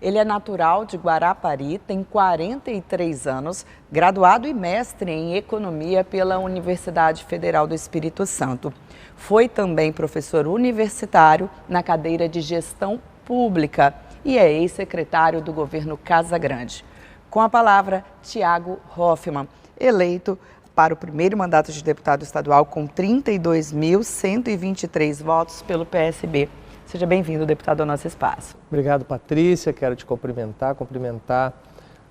Ele é natural de Guarapari, tem 43 anos, graduado e mestre em Economia pela Universidade Federal do Espírito Santo. Foi também professor universitário na cadeira de Gestão Pública e é ex-secretário do governo Casagrande. Com a palavra, Tiago Hoffmann, eleito para o primeiro mandato de deputado estadual com 32.123 votos pelo PSB. Seja bem-vindo, deputado, ao nosso espaço. Obrigado, Patrícia. Quero te cumprimentar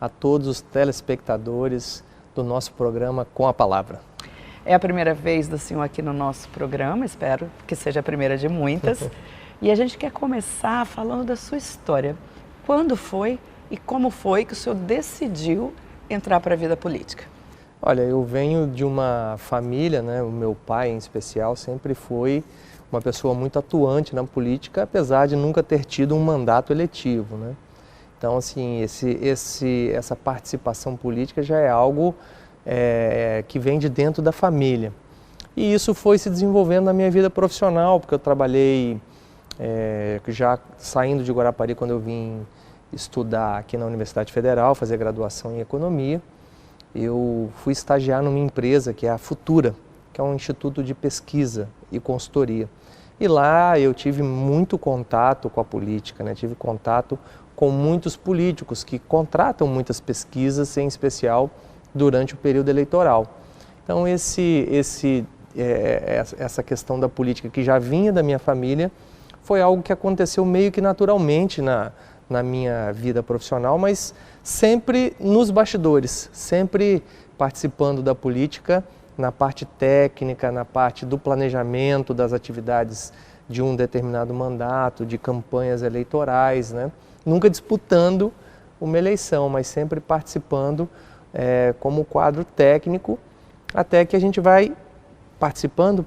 a todos os telespectadores do nosso programa Com a Palavra. É a primeira vez do senhor aqui no nosso programa, espero que seja a primeira de muitas. E a gente quer começar falando da sua história. Quando foi e como foi que o senhor decidiu entrar para a vida política? Olha, eu venho de uma família, né? O meu pai, em especial, sempre foi uma pessoa muito atuante na política, apesar de nunca ter tido um mandato eletivo, né? Então, assim, essa participação política já é algo que vem de dentro da família. E isso foi se desenvolvendo na minha vida profissional, porque eu trabalhei já saindo de Guarapari quando eu vim estudar aqui na Universidade Federal, fazer graduação em Economia. Eu fui estagiar numa empresa que é a Futura, que é um instituto de pesquisa e consultoria. E lá eu tive muito contato com a política, né? Tive contato com muitos políticos que contratam muitas pesquisas, em especial durante o período eleitoral. Então essa questão da política que já vinha da minha família foi algo que aconteceu meio que naturalmente na minha vida profissional, mas sempre nos bastidores, sempre participando da política, na parte técnica, na parte do planejamento das atividades de um determinado mandato, de campanhas eleitorais, né? Nunca disputando uma eleição, mas sempre participando como quadro técnico, até que a gente vai participando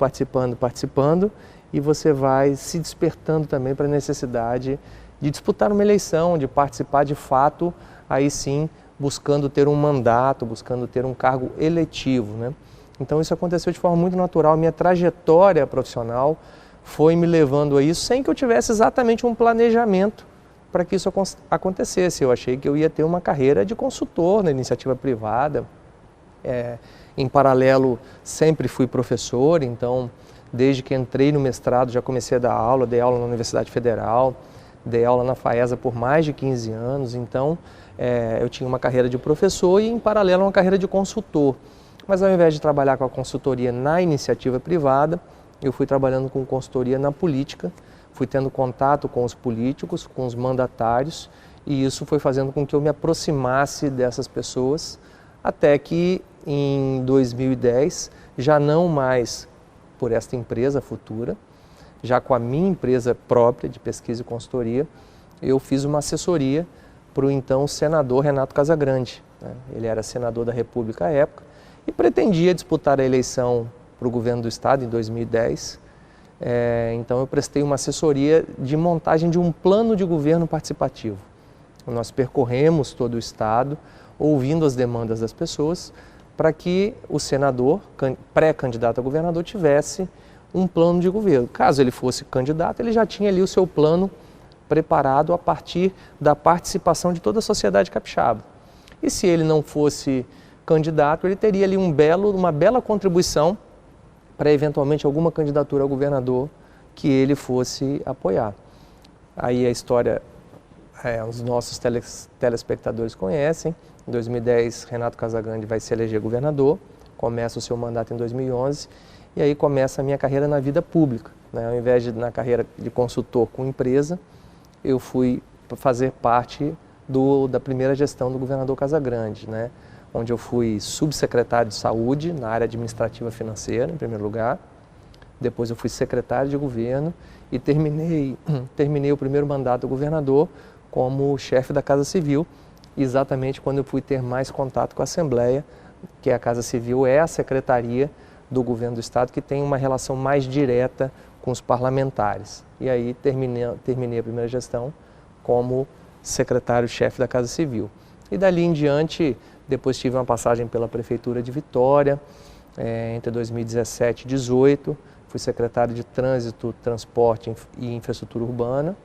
e você vai se despertando também para a necessidade de disputar uma eleição, de participar de fato, aí sim, buscando ter um mandato, buscando ter um cargo eletivo, né? Então isso aconteceu de forma muito natural, minha trajetória profissional foi me levando a isso sem que eu tivesse exatamente um planejamento para que isso acontecesse. Eu achei que eu ia ter uma carreira de consultor na iniciativa privada. Em paralelo, sempre fui professor, então desde que entrei no mestrado já comecei a dar aula, dei aula na Universidade Federal, dei aula na FAESA por mais de 15 anos, então eu tinha uma carreira de professor e em paralelo uma carreira de consultor. Mas ao invés de trabalhar com a consultoria na iniciativa privada, eu fui trabalhando com consultoria na política, fui tendo contato com os políticos, com os mandatários, e isso foi fazendo com que eu me aproximasse dessas pessoas, até que em 2010, já não mais por esta empresa Futura, já com a minha empresa própria de pesquisa e consultoria, eu fiz uma assessoria para o então senador Renato Casagrande, né? Ele era senador da República à época e pretendia disputar a eleição para o governo do estado em 2010. Então eu prestei uma assessoria de montagem de um plano de governo participativo. Nós percorremos todo o estado, ouvindo as demandas das pessoas, para que o senador, pré-candidato a governador, tivesse um plano de governo. Caso ele fosse candidato, ele já tinha ali o seu plano preparado a partir da participação de toda a sociedade capixaba. E se ele não fosse candidato, ele teria ali uma bela contribuição para eventualmente alguma candidatura ao governador que ele fosse apoiar. Aí a história, os nossos telespectadores conhecem. Em 2010, Renato Casagrande vai se eleger governador, começa o seu mandato em 2011 e aí começa a minha carreira na vida pública, né? Ao invés de na carreira de consultor com empresa, eu fui fazer parte da primeira gestão do governador Casagrande, né? Onde eu fui subsecretário de saúde na área administrativa financeira, em primeiro lugar. Depois eu fui secretário de governo e terminei o primeiro mandato do governador como chefe da Casa Civil, exatamente quando eu fui ter mais contato com a Assembleia, que a Casa Civil é a secretaria do governo do estado que tem uma relação mais direta com os parlamentares. E aí terminei a primeira gestão como secretário-chefe da Casa Civil. E dali em diante, depois tive uma passagem pela Prefeitura de Vitória, entre 2017 e 2018, fui secretário de Trânsito, Transporte e Infraestrutura Urbana.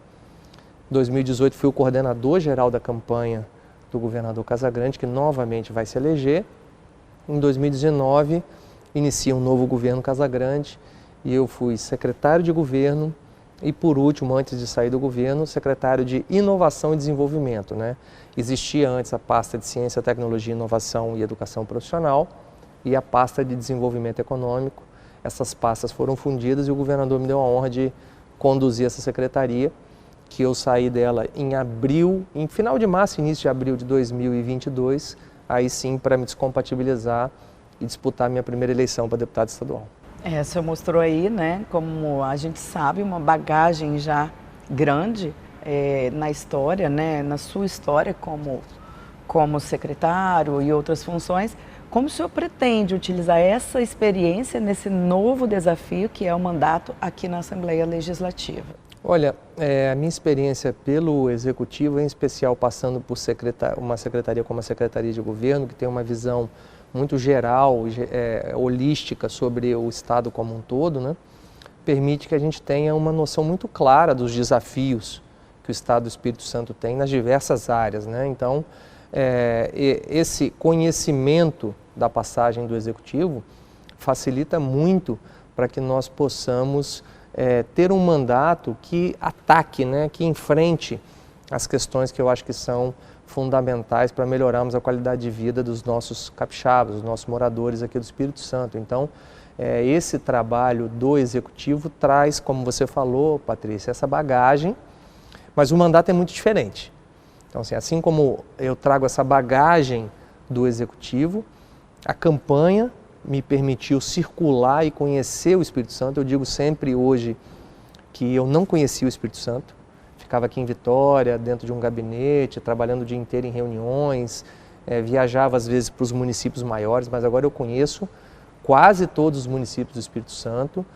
Em 2018 fui o coordenador geral da campanha do governador Casagrande, que novamente vai se eleger. Em 2019 inicia um novo governo Casagrande e eu fui secretário de governo e, por último, antes de sair do governo, secretário de Inovação e Desenvolvimento, né? Existia antes a pasta de Ciência, Tecnologia, Inovação e Educação Profissional e a pasta de Desenvolvimento Econômico. Essas pastas foram fundidas e o governador me deu a honra de conduzir essa secretaria, que eu saí dela em abril, em final de março, início de abril de 2022, aí sim para me descompatibilizar e disputar minha primeira eleição para deputado estadual. O senhor mostrou aí, né, como a gente sabe, uma bagagem já grande na história, né, na sua história como secretário e outras funções. Como o senhor pretende utilizar essa experiência nesse novo desafio que é o mandato aqui na Assembleia Legislativa? Olha, a minha experiência pelo Executivo, em especial passando por uma secretaria como a Secretaria de Governo, que tem uma visão muito geral, holística sobre o Estado como um todo, né, permite que a gente tenha uma noção muito clara dos desafios que o Estado do Espírito Santo tem nas diversas áreas, né? Então, esse conhecimento da passagem do Executivo facilita muito para que nós possamos ter um mandato que ataque, né, que enfrente as questões que eu acho que são fundamentais para melhorarmos a qualidade de vida dos nossos capixabas, dos nossos moradores aqui do Espírito Santo. Então, esse trabalho do Executivo traz, como você falou, Patrícia, essa bagagem, mas o mandato é muito diferente. Então, assim como eu trago essa bagagem do Executivo, a campanha me permitiu circular e conhecer o Espírito Santo. Eu digo sempre hoje que eu não conhecia o Espírito Santo. Ficava aqui em Vitória, dentro de um gabinete, trabalhando o dia inteiro em reuniões, viajava às vezes para os municípios maiores, mas agora eu conheço quase todos os municípios do Espírito Santo,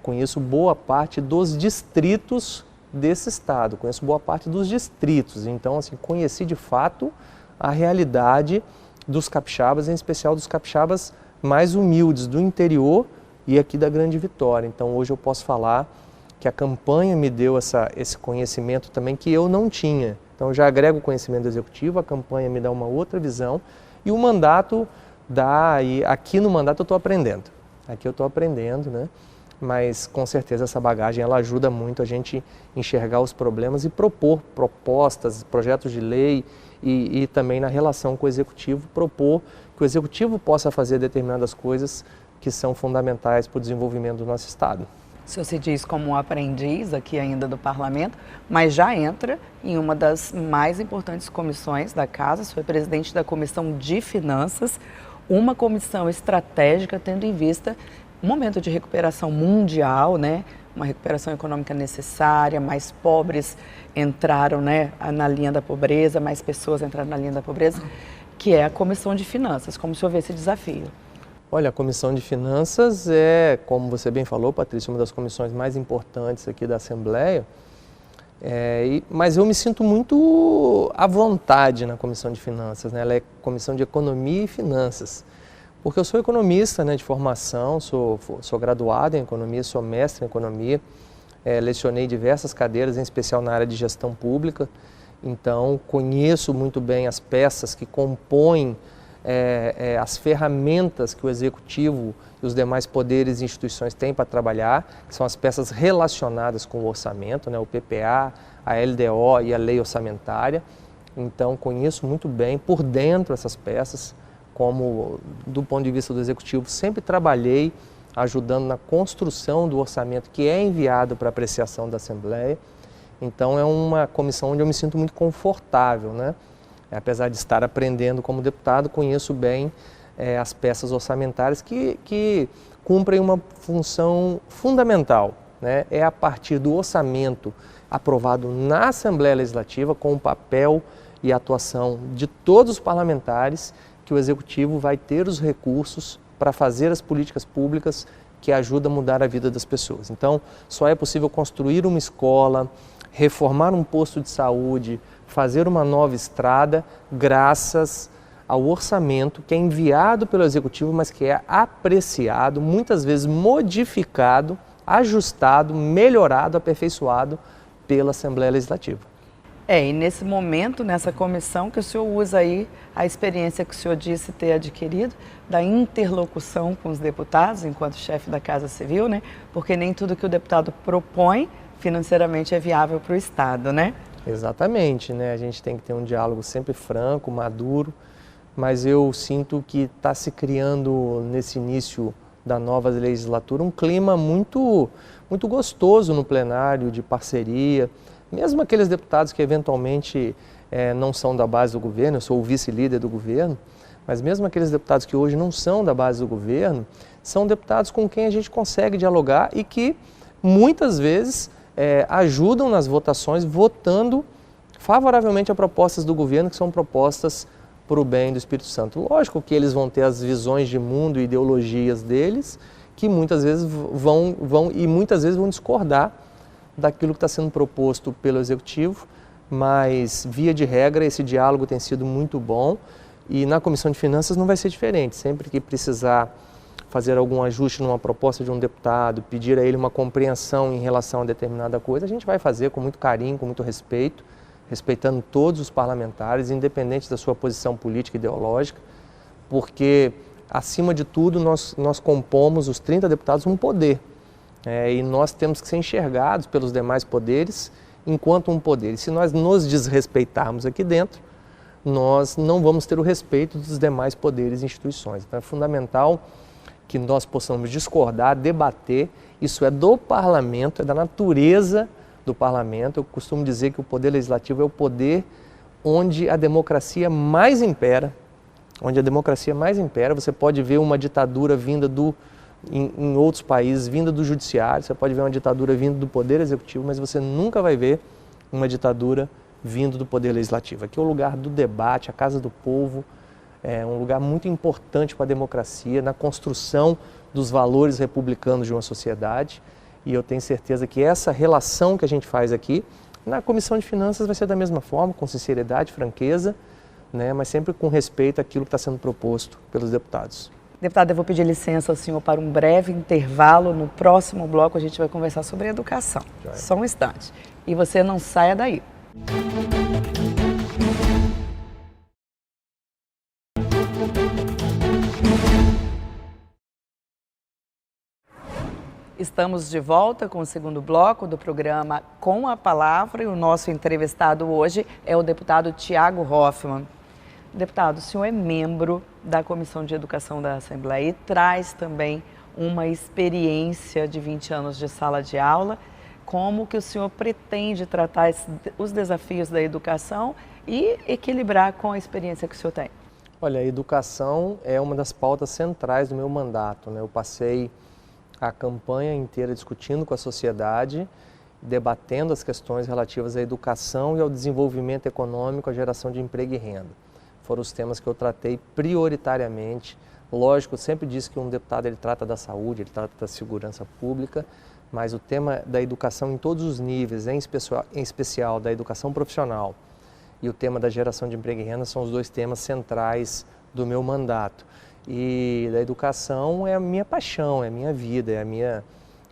conheço boa parte dos distritos desse estado, conheço boa parte dos distritos. Então, assim, conheci de fato a realidade dos capixabas, em especial dos capixabas mais humildes do interior e aqui da Grande Vitória. Então, hoje eu posso falar que a campanha me deu esse conhecimento também que eu não tinha. Então, eu já agrego o conhecimento do Executivo, a campanha me dá uma outra visão e o mandato dá, e aqui no mandato eu estou aprendendo. Aqui eu estou aprendendo, né? Mas com certeza essa bagagem ela ajuda muito a gente enxergar os problemas e propor propostas, projetos de lei e também na relação com o Executivo, propor que o Executivo possa fazer determinadas coisas que são fundamentais para o desenvolvimento do nosso Estado. O senhor se diz como um aprendiz aqui ainda do Parlamento, mas já entra em uma das mais importantes comissões da Casa, foi presidente da Comissão de Finanças, uma comissão estratégica tendo em vista um momento de recuperação mundial, né? Uma recuperação econômica necessária, mais pobres entraram, né, na linha da pobreza, mais pessoas entraram na linha da pobreza, que é a Comissão de Finanças. Como o senhor vê esse desafio? Olha, a Comissão de Finanças é, como você bem falou, Patrícia, uma das comissões mais importantes aqui da Assembleia, mas eu me sinto muito à vontade na Comissão de Finanças, né? Ela é Comissão de Economia e Finanças, porque eu sou economista, né, de formação, sou graduado em Economia, sou mestre em Economia, lecionei diversas cadeiras, em especial na área de gestão pública, então conheço muito bem as peças que compõem as ferramentas que o Executivo e os demais poderes e instituições têm para trabalhar, que são as peças relacionadas com o orçamento, né, o PPA, a LDO e a lei orçamentária. Então, conheço muito bem por dentro essas peças, como do ponto de vista do Executivo, sempre trabalhei ajudando na construção do orçamento que é enviado para apreciação da Assembleia. Então, é uma comissão onde eu me sinto muito confortável, né? Apesar de estar aprendendo como deputado, conheço bem as peças orçamentárias que cumprem uma função fundamental, né? É a partir do orçamento aprovado na Assembleia Legislativa, com o papel e a atuação de todos os parlamentares, que o Executivo vai ter os recursos para fazer as políticas públicas que ajudam a mudar a vida das pessoas. Então, só é possível construir uma escola, reformar um posto de saúde, fazer uma nova estrada, graças ao orçamento que é enviado pelo Executivo, mas que é apreciado, muitas vezes modificado, ajustado, melhorado, aperfeiçoado pela Assembleia Legislativa. E nesse momento, nessa comissão, que o senhor usa aí a experiência que o senhor disse ter adquirido, da interlocução com os deputados, enquanto chefe da Casa Civil, né? Porque nem tudo que o deputado propõe financeiramente é viável para o Estado, né? Exatamente, né? A gente tem que ter um diálogo sempre franco, maduro, mas eu sinto que está se criando nesse início da nova legislatura um clima muito gostoso no plenário, de parceria. Mesmo aqueles deputados que eventualmente não são da base do governo, eu sou o vice-líder do governo, mas mesmo aqueles deputados que hoje não são da base do governo, são deputados com quem a gente consegue dialogar e que muitas vezes ajudam nas votações, votando favoravelmente a propostas do governo, que são propostas para o bem do Espírito Santo. Lógico que eles vão ter as visões de mundo e ideologias deles, que muitas vezes vão discordar daquilo que está sendo proposto pelo Executivo, mas, via de regra, esse diálogo tem sido muito bom e na Comissão de Finanças não vai ser diferente. Sempre que precisar fazer algum ajuste numa proposta de um deputado, pedir a ele uma compreensão em relação a determinada coisa, a gente vai fazer com muito carinho, com muito respeito, respeitando todos os parlamentares, independente da sua posição política e ideológica, porque, acima de tudo, nós compomos, os 30 deputados, um poder. E nós temos que ser enxergados pelos demais poderes enquanto um poder. E se nós nos desrespeitarmos aqui dentro, nós não vamos ter o respeito dos demais poderes e instituições. Então é fundamental que nós possamos discordar, debater. Isso é do parlamento, é da natureza do parlamento. Eu costumo dizer que o poder legislativo é o poder onde a democracia mais impera. Onde a democracia mais impera. Você pode ver uma ditadura vinda em outros países, vinda do judiciário, você pode ver uma ditadura vindo do poder executivo, mas você nunca vai ver uma ditadura vindo do poder legislativo. Aqui é o lugar do debate, a casa do povo, é um lugar muito importante para a democracia, na construção dos valores republicanos de uma sociedade, e eu tenho certeza que essa relação que a gente faz aqui, na Comissão de Finanças vai ser da mesma forma, com sinceridade, franqueza, né, mas sempre com respeito àquilo que está sendo proposto pelos deputados. Deputada, eu vou pedir licença ao senhor para um breve intervalo. No próximo bloco a gente vai conversar sobre educação. Só um instante. E você não saia daí. Estamos de volta com o segundo bloco do programa Com a Palavra e o nosso entrevistado hoje é o deputado Thiago Hoffmann. Deputado, o senhor é membro da Comissão de Educação da Assembleia e traz também uma experiência de 20 anos de sala de aula. Como que o senhor pretende tratar os desafios da educação e equilibrar com a experiência que o senhor tem? Olha, a educação é uma das pautas centrais do meu mandato, né? Eu passei a campanha inteira discutindo com a sociedade, debatendo as questões relativas à educação e ao desenvolvimento econômico, à geração de emprego e renda. Foram os temas que eu tratei prioritariamente. Lógico, eu sempre disse que um deputado ele trata da saúde, ele trata da segurança pública, mas o tema da educação em todos os níveis, em especial da educação profissional e o tema da geração de emprego e renda são os dois temas centrais do meu mandato. E da educação é a minha paixão, é a minha vida,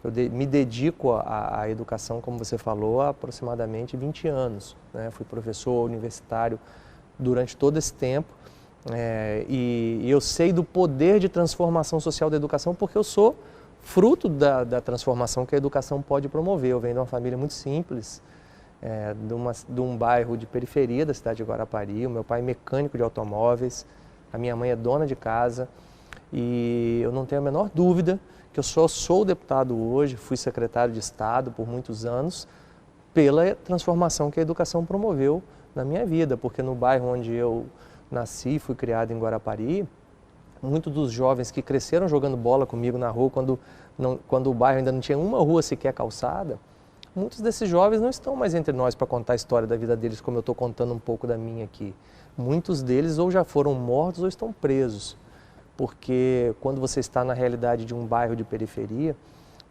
eu me dedico à educação, como você falou, há aproximadamente 20 anos. Né? Fui professor universitário durante todo esse tempo e eu sei do poder de transformação social da educação porque eu sou fruto da transformação que a educação pode promover. Eu venho de uma família muito simples, de um bairro de periferia da cidade de Guarapari. O meu pai é mecânico de automóveis, a minha mãe é dona de casa e eu não tenho a menor dúvida que eu só sou deputado hoje, fui secretário de Estado por muitos anos, pela transformação que a educação promoveu na minha vida, porque no bairro onde eu nasci, fui criado em Guarapari, muitos dos jovens que cresceram jogando bola comigo na rua, quando o bairro ainda não tinha uma rua sequer calçada, muitos desses jovens não estão mais entre nós para contar a história da vida deles, como eu estou contando um pouco da minha aqui. Muitos deles ou já foram mortos ou estão presos, porque quando você está na realidade de um bairro de periferia,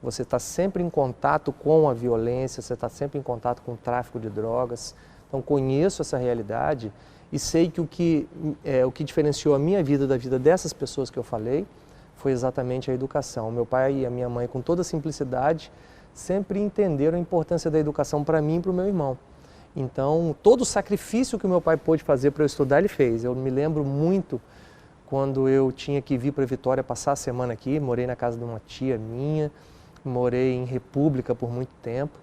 você está sempre em contato com a violência, você está sempre em contato com o tráfico de drogas. Então conheço essa realidade e sei que o que diferenciou a minha vida da vida dessas pessoas que eu falei foi exatamente a educação. Meu pai e a minha mãe, com toda simplicidade, sempre entenderam a importância da educação para mim e para o meu irmão. Então, todo o sacrifício que o meu pai pôde fazer para eu estudar, ele fez. Eu me lembro muito quando eu tinha que vir para Vitória passar a semana aqui, morei na casa de uma tia minha, morei em República por muito tempo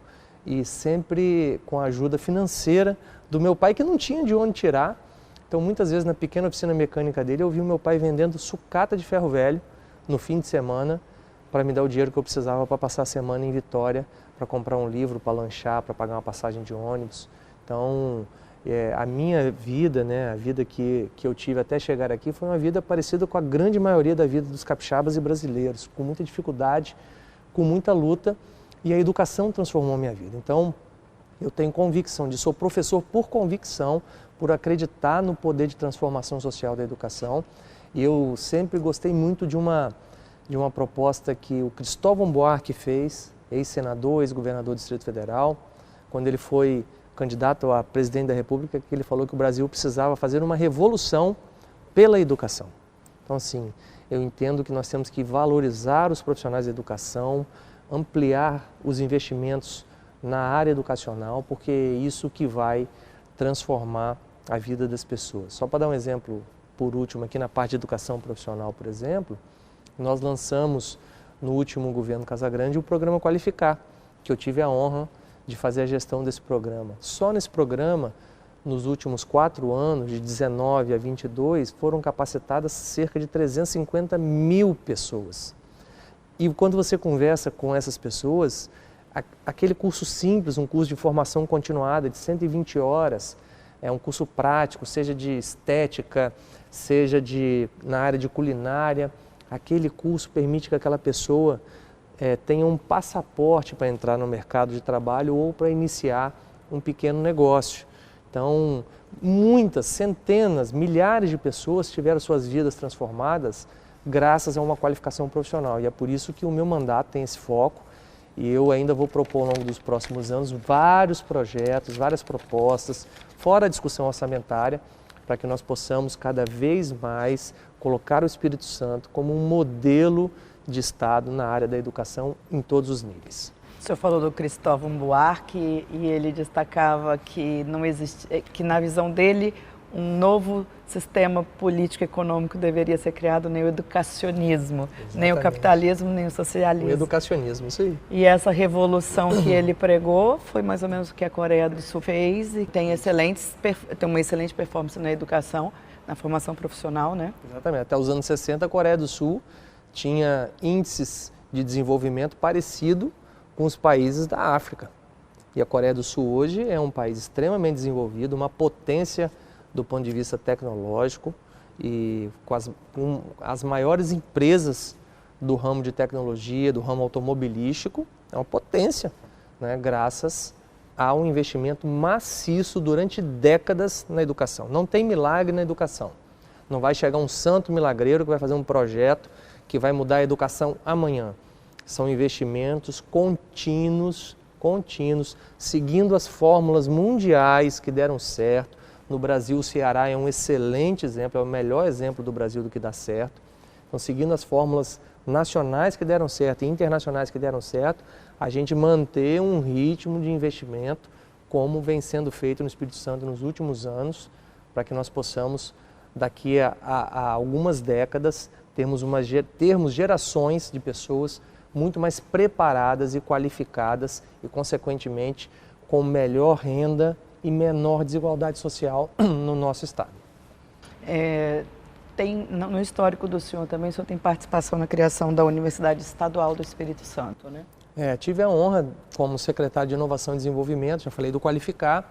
e sempre com a ajuda financeira do meu pai, que não tinha de onde tirar. Então, muitas vezes na pequena oficina mecânica dele, eu vi o meu pai vendendo sucata de ferro velho no fim de semana para me dar o dinheiro que eu precisava para passar a semana em Vitória, para comprar um livro, para lanchar, para pagar uma passagem de ônibus. Então, a minha vida, né, a vida que eu tive até chegar aqui, foi uma vida parecida com a grande maioria da vida dos capixabas e brasileiros, com muita dificuldade, com muita luta, e a educação transformou a minha vida. Então, eu tenho convicção sou professor por convicção, por acreditar no poder de transformação social da educação. E eu sempre gostei muito de uma proposta que o Cristóvão Buarque fez, ex-senador, ex-governador do Distrito Federal, quando ele foi candidato a presidente da República, que ele falou que o Brasil precisava fazer uma revolução pela educação. Então, assim, eu entendo que nós temos que valorizar os profissionais da educação, ampliar os investimentos na área educacional, porque é isso que vai transformar a vida das pessoas. Só para dar um exemplo, por último, aqui na parte de educação profissional, por exemplo, nós lançamos no último governo Casagrande o programa Qualificar, que eu tive a honra de fazer a gestão desse programa. Só nesse programa, nos últimos 4 anos, de 19 a 22, foram capacitadas cerca de 350 mil pessoas. E quando você conversa com essas pessoas, aquele curso simples, um curso de formação continuada de 120 horas, é um curso prático, seja de estética, seja na área de culinária, aquele curso permite que aquela pessoa tenha um passaporte para entrar no mercado de trabalho ou para iniciar um pequeno negócio. Então, muitas, centenas, milhares de pessoas tiveram suas vidas transformadas graças a uma qualificação profissional. E é por isso que o meu mandato tem esse foco. E eu ainda vou propor ao longo dos próximos anos vários projetos, várias propostas, fora a discussão orçamentária, para que nós possamos cada vez mais colocar o Espírito Santo como um modelo de Estado na área da educação em todos os níveis. O senhor falou do Cristóvão Buarque e ele destacava que não existe, que na visão dele um novo sistema político-econômico deveria ser criado, nem o educacionismo, exatamente, nem o capitalismo, nem o socialismo. O educacionismo, isso aí. E essa revolução que ele pregou foi mais ou menos o que a Coreia do Sul fez e tem uma excelente performance na educação, na formação profissional, né? Exatamente. Até os anos 60, a Coreia do Sul tinha índices de desenvolvimento parecido com os países da África. E a Coreia do Sul hoje é um país extremamente desenvolvido, uma potência do ponto de vista tecnológico e com as maiores empresas do ramo de tecnologia, do ramo automobilístico, é uma potência, né, graças a um investimento maciço durante décadas na educação. Não tem milagre na educação. Não vai chegar um santo milagreiro que vai fazer um projeto que vai mudar a educação amanhã. São investimentos contínuos, seguindo as fórmulas mundiais que deram certo. No Brasil, o Ceará é um excelente exemplo, é o melhor exemplo do Brasil do que dá certo. Então, seguindo as fórmulas nacionais que deram certo e internacionais que deram certo, a gente manter um ritmo de investimento como vem sendo feito no Espírito Santo nos últimos anos, para que nós possamos, daqui a algumas décadas, termos gerações de pessoas muito mais preparadas e qualificadas e, consequentemente, com melhor renda e menor desigualdade social no nosso estado. No histórico do senhor também, o senhor tem participação na criação da Universidade Estadual do Espírito Santo, né? Tive a honra, como secretário de Inovação e Desenvolvimento, já falei do Qualificar,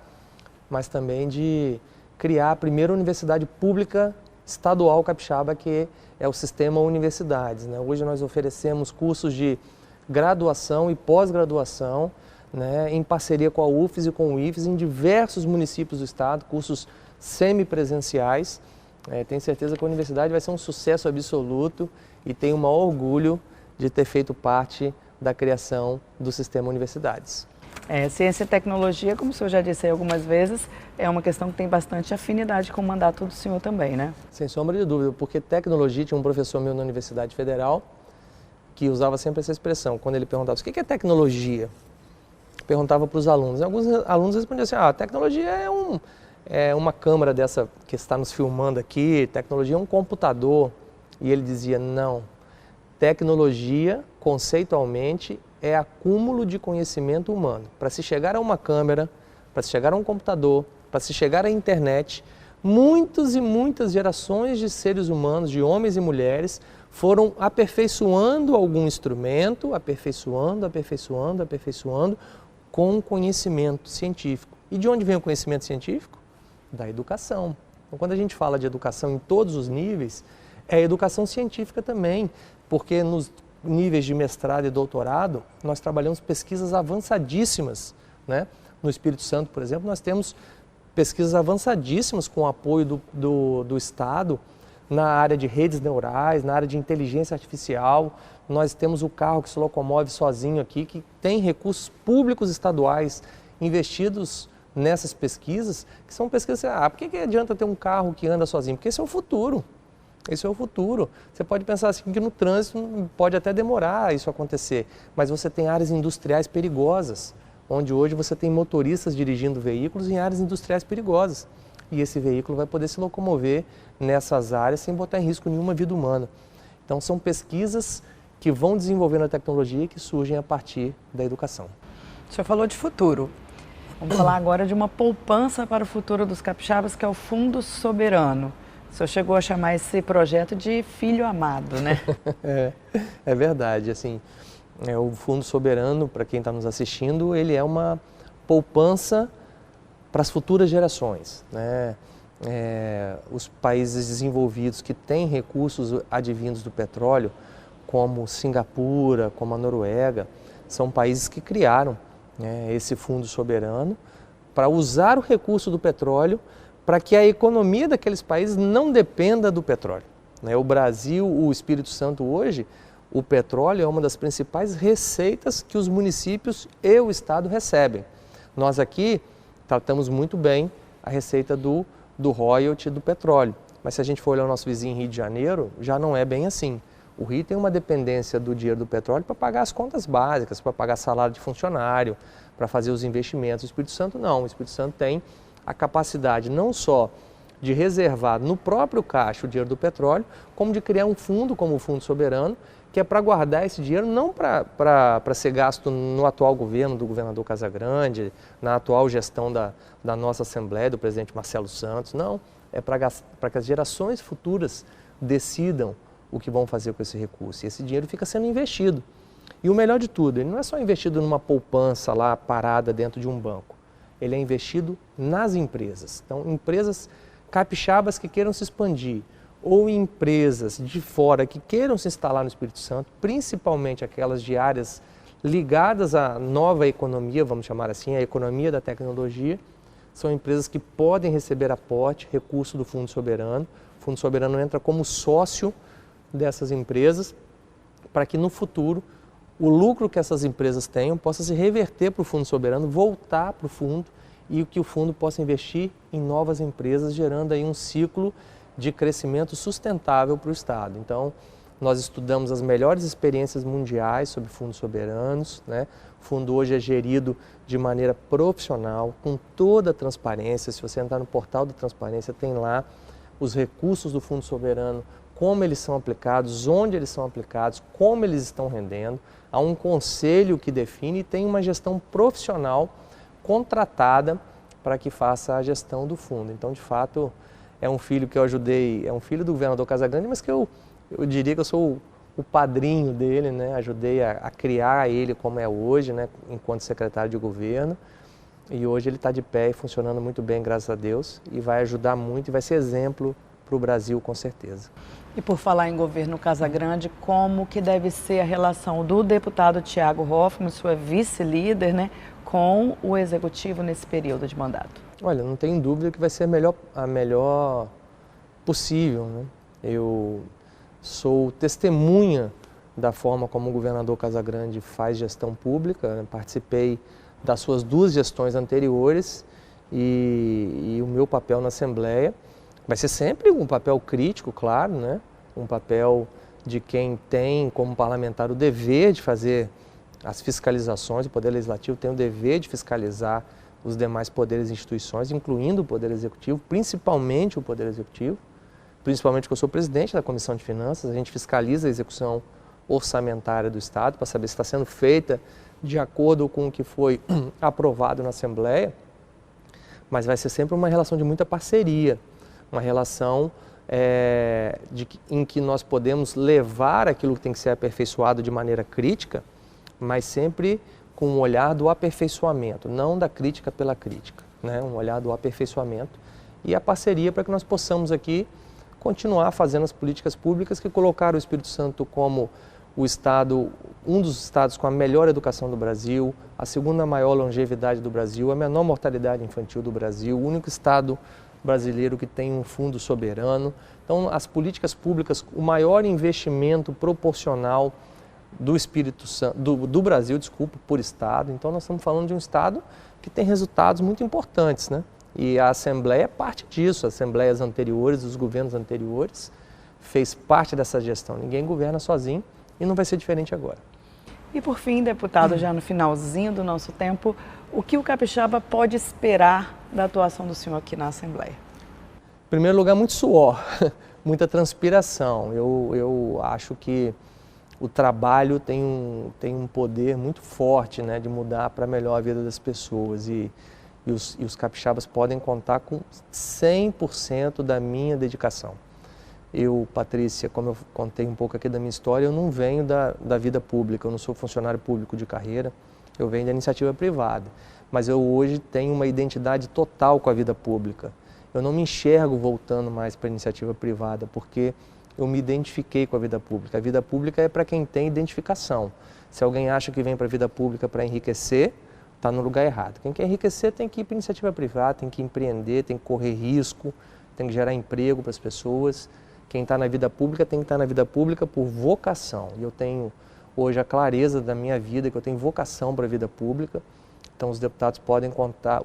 mas também de criar a primeira universidade pública estadual capixaba, que é o sistema universidades, né? Hoje nós oferecemos cursos de graduação e pós-graduação, né, em parceria com a UFES e com o IFES em diversos municípios do estado, cursos semipresenciais. Tenho certeza que a universidade vai ser um sucesso absoluto e tenho o maior orgulho de ter feito parte da criação do sistema universidades. Ciência e tecnologia, como o senhor já disse aí algumas vezes, é uma questão que tem bastante afinidade com o mandato do senhor também, né? Sem sombra de dúvida, porque tecnologia, tinha um professor meu na Universidade Federal que usava sempre essa expressão, quando ele perguntava o que é tecnologia? perguntava para os alunos. Alguns alunos respondiam assim, a tecnologia é uma câmera dessa que está nos filmando aqui, tecnologia é um computador. E ele dizia, não, tecnologia, conceitualmente, é acúmulo de conhecimento humano. Para se chegar a uma câmera, para se chegar a um computador, para se chegar à internet, muitas e muitas gerações de seres humanos, de homens e mulheres, foram aperfeiçoando algum instrumento, aperfeiçoando com conhecimento científico. E de onde vem o conhecimento científico? Da educação. Então, quando a gente fala de educação em todos os níveis, é educação científica também, porque nos níveis de mestrado e doutorado, nós trabalhamos pesquisas avançadíssimas, né? No Espírito Santo, por exemplo, nós temos pesquisas avançadíssimas com o apoio do Estado na área de redes neurais, na área de inteligência artificial. Nós temos o carro que se locomove sozinho aqui, que tem recursos públicos estaduais investidos nessas pesquisas, que são pesquisas, por que adianta ter um carro que anda sozinho? Porque esse é o futuro. Esse é o futuro. Você pode pensar assim que no trânsito pode até demorar isso acontecer, mas você tem áreas industriais perigosas, onde hoje você tem motoristas dirigindo veículos em áreas industriais perigosas. E esse veículo vai poder se locomover nessas áreas sem botar em risco nenhuma vida humana. Então são pesquisas que vão desenvolvendo a tecnologia e que surgem a partir da educação. O senhor falou de futuro. Vamos falar agora de uma poupança para o futuro dos capixabas, que é o Fundo Soberano. O senhor chegou a chamar esse projeto de filho amado, né? É verdade. Assim, o Fundo Soberano, para quem está nos assistindo, ele é uma poupança para as futuras gerações, né? Os países desenvolvidos que têm recursos advindos do petróleo, como Singapura, como a Noruega, são países que criaram, né, esse fundo soberano para usar o recurso do petróleo para que a economia daqueles países não dependa do petróleo, né? O Brasil, o Espírito Santo hoje, o petróleo é uma das principais receitas que os municípios e o Estado recebem. Nós aqui tratamos muito bem a receita do royalty do petróleo, mas se a gente for olhar o nosso vizinho Rio de Janeiro, já não é bem assim. O Rio tem uma dependência do dinheiro do petróleo para pagar as contas básicas, para pagar salário de funcionário, para fazer os investimentos. O Espírito Santo não, o Espírito Santo tem a capacidade não só de reservar no próprio caixa o dinheiro do petróleo, como de criar um fundo como o Fundo Soberano, que é para guardar esse dinheiro não para ser gasto no atual governo do governador Casagrande, na atual gestão da nossa Assembleia, do presidente Marcelo Santos, não, é para que as gerações futuras decidam o que vão fazer com esse recurso. E esse dinheiro fica sendo investido. E o melhor de tudo, ele não é só investido numa poupança lá parada dentro de um banco, ele é investido nas empresas. Então, empresas capixabas que queiram se expandir, ou empresas de fora que queiram se instalar no Espírito Santo, principalmente aquelas de áreas ligadas à nova economia, vamos chamar assim, a economia da tecnologia, são empresas que podem receber aporte, recurso do Fundo Soberano. O Fundo Soberano entra como sócio dessas empresas para que no futuro o lucro que essas empresas tenham possa se reverter para o Fundo Soberano, voltar para o fundo e que o fundo possa investir em novas empresas, gerando aí um ciclo de crescimento sustentável para o Estado. Então, nós estudamos as melhores experiências mundiais sobre fundos soberanos, né? O fundo hoje é gerido de maneira profissional, com toda a transparência. Se você entrar no portal da transparência, tem lá os recursos do Fundo Soberano, como eles são aplicados, onde eles são aplicados, como eles estão rendendo. Há um conselho que define e tem uma gestão profissional contratada para que faça a gestão do fundo. Então, de fato, é um filho que eu ajudei, é um filho do governador Casagrande, mas que eu diria que eu sou o padrinho dele, né? Ajudei a criar ele como é hoje, né? Enquanto secretário de governo. E hoje ele está de pé e funcionando muito bem, graças a Deus, e vai ajudar muito e vai ser exemplo para o Brasil, com certeza. E por falar em governo Casagrande, como que deve ser a relação do deputado Thiago Hoffmann, sua vice-líder, né, com o executivo nesse período de mandato? Olha, não tenho dúvida que vai ser a melhor possível, né? Eu sou testemunha da forma como o governador Casagrande faz gestão pública, né? Participei das suas 2 gestões anteriores e o meu papel na Assembleia vai ser sempre um papel crítico, claro, né? Um papel de quem tem como parlamentar o dever de fazer as fiscalizações, o Poder Legislativo tem o dever de fiscalizar os demais poderes e instituições, incluindo o Poder Executivo, principalmente o Poder Executivo, principalmente que eu sou presidente da Comissão de Finanças, a gente fiscaliza a execução orçamentária do Estado para saber se está sendo feita de acordo com o que foi aprovado na Assembleia, mas vai ser sempre uma relação de muita parceria, uma relação em que nós podemos levar aquilo que tem que ser aperfeiçoado de maneira crítica, mas sempre com um olhar do aperfeiçoamento, não da crítica pela crítica, né? Um olhar do aperfeiçoamento e a parceria para que nós possamos aqui continuar fazendo as políticas públicas que colocaram o Espírito Santo como o estado, um dos estados com a melhor educação do Brasil, a segunda maior longevidade do Brasil, a menor mortalidade infantil do Brasil, o único estado brasileiro que tem um fundo soberano. Então, as políticas públicas, o maior investimento proporcional do Espírito Santo, do Brasil, desculpa, por estado. Então, nós estamos falando de um estado que tem resultados muito importantes, né? E a Assembleia é parte disso, as assembleias anteriores, os governos anteriores, fez parte dessa gestão. Ninguém governa sozinho e não vai ser diferente agora. E por fim, deputado, já no finalzinho do nosso tempo, o que o capixaba pode esperar da atuação do senhor aqui na Assembleia? Em primeiro lugar, muito suor, muita transpiração. Eu acho que o trabalho tem um poder muito forte, né, de mudar para melhor a vida das pessoas e os capixabas podem contar com 100% da minha dedicação. Eu, Patrícia, como eu contei um pouco aqui da minha história, eu não venho da vida pública, eu não sou funcionário público de carreira, eu venho da iniciativa privada. Mas eu hoje tenho uma identidade total com a vida pública. Eu não me enxergo voltando mais para a iniciativa privada, porque eu me identifiquei com a vida pública. A vida pública é para quem tem identificação. Se alguém acha que vem para a vida pública para enriquecer, está no lugar errado. Quem quer enriquecer tem que ir para a iniciativa privada, tem que empreender, tem que correr risco, tem que gerar emprego para as pessoas. Quem está na vida pública tem que estar na vida pública por vocação. E eu tenho hoje a clareza da minha vida, que eu tenho vocação para a vida pública. Então os deputados podem contar,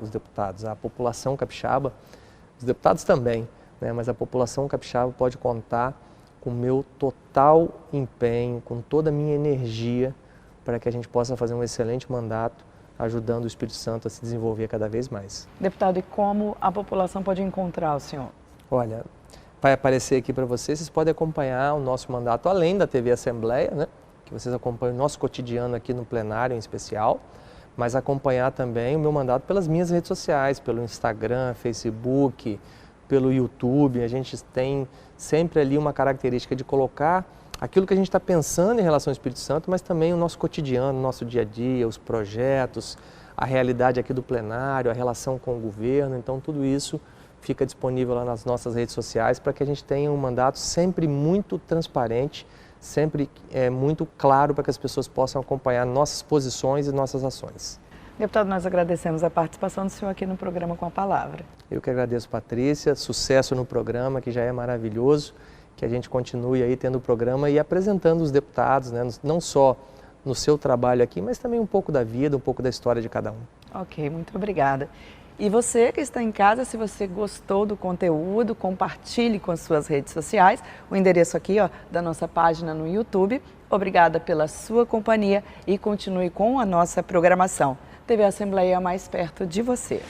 a população capixaba, os deputados também, né, mas a população capixaba pode contar com o meu total empenho, com toda a minha energia, para que a gente possa fazer um excelente mandato, ajudando o Espírito Santo a se desenvolver cada vez mais. Deputado, e como a população pode encontrar o senhor? Olha, vai aparecer aqui para vocês podem acompanhar o nosso mandato, além da TV Assembleia, né, que vocês acompanham o nosso cotidiano aqui no plenário em especial, mas acompanhar também o meu mandato pelas minhas redes sociais, pelo Instagram, Facebook, pelo YouTube. A gente tem sempre ali uma característica de colocar aquilo que a gente está pensando em relação ao Espírito Santo, mas também o nosso cotidiano, o nosso dia a dia, os projetos, a realidade aqui do plenário, a relação com o governo. Então tudo isso fica disponível lá nas nossas redes sociais para que a gente tenha um mandato sempre muito transparente, sempre muito claro para que as pessoas possam acompanhar nossas posições e nossas ações. Deputado, nós agradecemos a participação do senhor aqui no programa Com a Palavra. Eu que agradeço, Patrícia, sucesso no programa, que já é maravilhoso, que a gente continue aí tendo o programa e apresentando os deputados, né, não só no seu trabalho aqui, mas também um pouco da vida, um pouco da história de cada um. Ok, muito obrigada. E você que está em casa, se você gostou do conteúdo, compartilhe com as suas redes sociais. O endereço aqui, da nossa página no YouTube. Obrigada pela sua companhia e continue com a nossa programação. TV Assembleia mais perto de você.